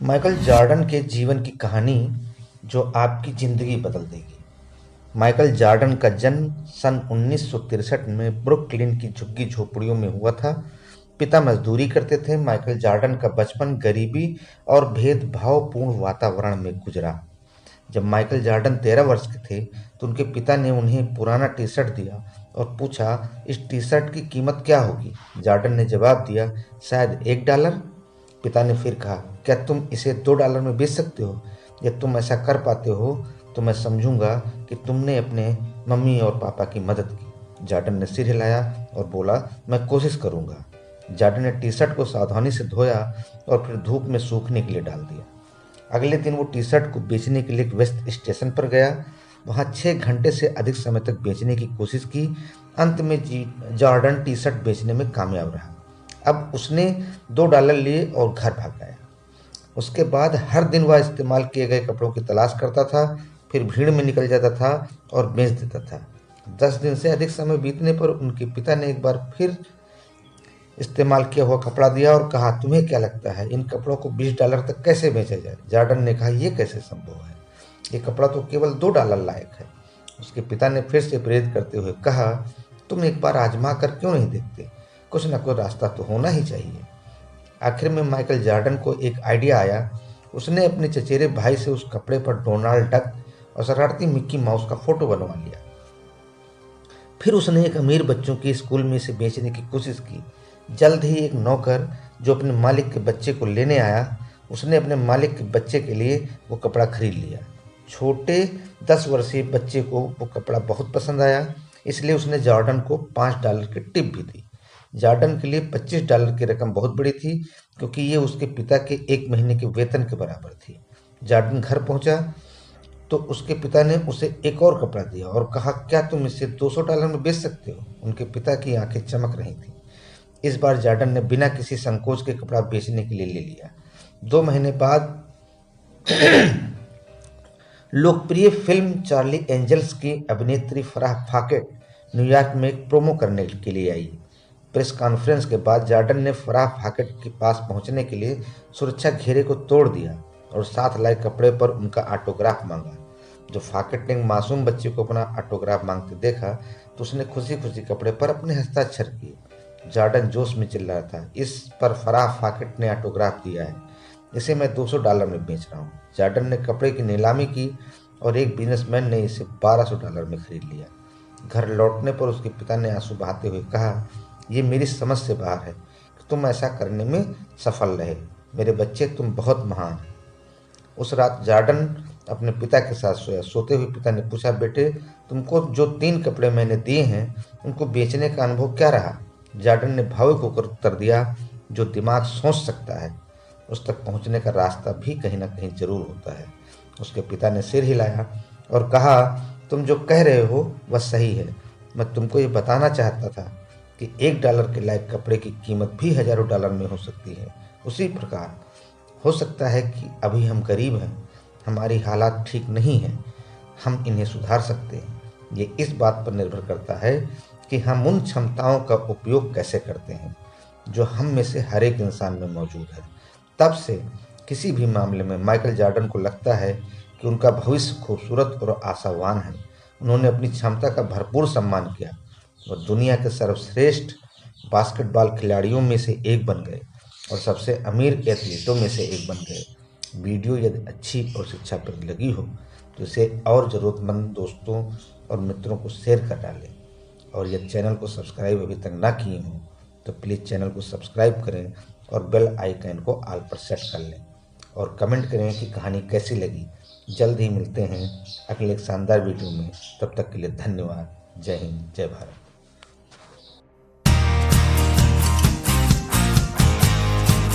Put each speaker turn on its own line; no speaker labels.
Michael Jordan के जीवन की कहानी जो आपकी ज़िंदगी बदल देगी। माइकल जॉर्डन का जन्म सन 1963 में ब्रुकलिन की झुग्गी झोपड़ियों में हुआ था। पिता मजदूरी करते थे। माइकल जॉर्डन का बचपन गरीबी और भेदभावपूर्ण वातावरण में गुजरा। जब माइकल जॉर्डन 13 वर्ष के थे तो उनके पिता ने उन्हें पुराना टी शर्ट दिया और पूछा, इस टी शर्ट की कीमत क्या होगी? जॉर्डन ने जवाब दिया, शायद $1। पिता ने फिर कहा, क्या तुम इसे $2 में बेच सकते हो? यदि तुम ऐसा कर पाते हो तो मैं समझूंगा कि तुमने अपने मम्मी और पापा की मदद की। जॉर्डन ने सिर हिलाया और बोला, मैं कोशिश करूंगा। जॉर्डन ने टी शर्ट को सावधानी से धोया और फिर धूप में सूखने के लिए डाल दिया। अगले दिन वो टी शर्ट को बेचने के लिए एक वेस्ट स्टेशन पर गया। वहाँ 6 घंटे से अधिक समय तक बेचने की कोशिश की। अंत में जॉर्डन टी शर्ट बेचने में कामयाब रहा। अब उसने $2 लिए और घर भाग गया। उसके बाद हर दिन वह इस्तेमाल किए गए कपड़ों की तलाश करता था, फिर भीड़ में निकल जाता था और बेच देता था। 10 दिन से अधिक समय बीतने पर उनके पिता ने एक बार फिर इस्तेमाल किया हुआ कपड़ा दिया और कहा, तुम्हें क्या लगता है इन कपड़ों को $20 तक कैसे बेचा जाए? जॉर्डन ने कहा, यह कैसे संभव है? ये कपड़ा तो केवल $2 लायक है। उसके पिता ने फिर से प्रेरित करते हुए कहा, तुम एक बार आजमा कर क्यों नहीं देखते? कुछ न कुछ रास्ता तो होना ही चाहिए। आखिर में माइकल जॉर्डन को एक आइडिया आया। उसने अपने चचेरे भाई से उस कपड़े पर डोनाल्ड डक और शरारती मिक्की माउस का फोटो बनवा लिया। फिर उसने एक अमीर बच्चों के स्कूल में इसे बेचने की कोशिश की। जल्द ही एक नौकर जो अपने मालिक के बच्चे को लेने आया, उसने अपने मालिक के बच्चे के लिए वो कपड़ा खरीद लिया। छोटे 10 वर्षीय बच्चे को वो कपड़ा बहुत पसंद आया, इसलिए उसने जॉर्डन को $5 की टिप भी दी। जॉर्डन के लिए $25 की रकम बहुत बड़ी थी, क्योंकि ये उसके पिता के 1 महीने के वेतन के बराबर थी। जॉर्डन घर पहुंचा तो उसके पिता ने उसे एक और कपड़ा दिया और कहा, क्या तुम इसे $200 में बेच सकते हो? उनके पिता की आंखें चमक रही थीं। इस बार जॉर्डन ने बिना किसी संकोच के कपड़ा बेचने के लिए ले लिया। 2 महीने बाद लोकप्रिय फिल्म चार्ली एंजल्स की अभिनेत्री फराह फाकेट न्यूयॉर्क में एक प्रोमो करने के लिए आई। प्रेस कॉन्फ्रेंस के बाद जॉर्डन ने फराह फाकेट के पास पहुंचने के लिए सुरक्षा घेरे को तोड़ दिया और साथ लाए कपड़े पर उनका ऑटोग्राफ मांगा। जब फाकेट ने एक मासूम बच्चे को अपना ऑटोग्राफ मांगते देखा तो उसने खुशी खुशी कपड़े पर अपने हस्ताक्षर किए। जॉर्डन जोश में चिल्ला रहा था, इस पर फराह फाकेट ने ऑटोग्राफ दिया है, इसे मैं $200 में बेच रहा हूँ। जॉर्डन ने कपड़े की नीलामी की और एक बिजनेसमैन ने इसे $1200 में खरीद लिया। घर लौटने पर उसके पिता ने आंसू बहाते हुए कहा, ये मेरी समझ से बाहर है कि तुम ऐसा करने में सफल रहे। मेरे बच्चे, तुम बहुत महान हैं। उस रात जॉर्डन अपने पिता के साथ सोया। सोते हुए पिता ने पूछा, बेटे, तुमको जो 3 कपड़े मैंने दिए हैं उनको बेचने का अनुभव क्या रहा? जॉर्डन ने भावुक होकर उत्तर दिया, जो दिमाग सोच सकता है उस तक पहुंचने का रास्ता भी कहीं ना कहीं जरूर होता है। उसके पिता ने सिर हिलाया और कहा, तुम जो कह रहे हो वह सही है। मैं तुमको ये बताना चाहता था कि $1 के लायक कपड़े की कीमत भी हजारों डॉलर में हो सकती है। उसी प्रकार हो सकता है कि अभी हम गरीब हैं, हमारी हालात ठीक नहीं हैं, हम इन्हें सुधार सकते हैं। ये इस बात पर निर्भर करता है कि हम उन क्षमताओं का उपयोग कैसे करते हैं जो हम में से हर एक इंसान में मौजूद है। तब से किसी भी मामले में माइकल जॉर्डन को लगता है कि उनका भविष्य खूबसूरत और आशावान है। उन्होंने अपनी क्षमता का भरपूर सम्मान किया और दुनिया के सर्वश्रेष्ठ बास्केटबॉल खिलाड़ियों में से एक बन गए और सबसे अमीर एथलीटों में से एक बन गए। वीडियो यदि अच्छी और शिक्षाप्रद लगी हो तो इसे और ज़रूरतमंद दोस्तों और मित्रों को शेयर कर डालें। और यदि चैनल को सब्सक्राइब अभी तक ना किए हों तो प्लीज़ चैनल को सब्सक्राइब करें और बेल आइकन को ऑल पर सेट कर लें और कमेंट करें कि कहानी कैसी लगी। जल्द ही मिलते हैं अगले एक शानदार वीडियो में। तब तक के लिए धन्यवाद। जय हिंद, जय भारत।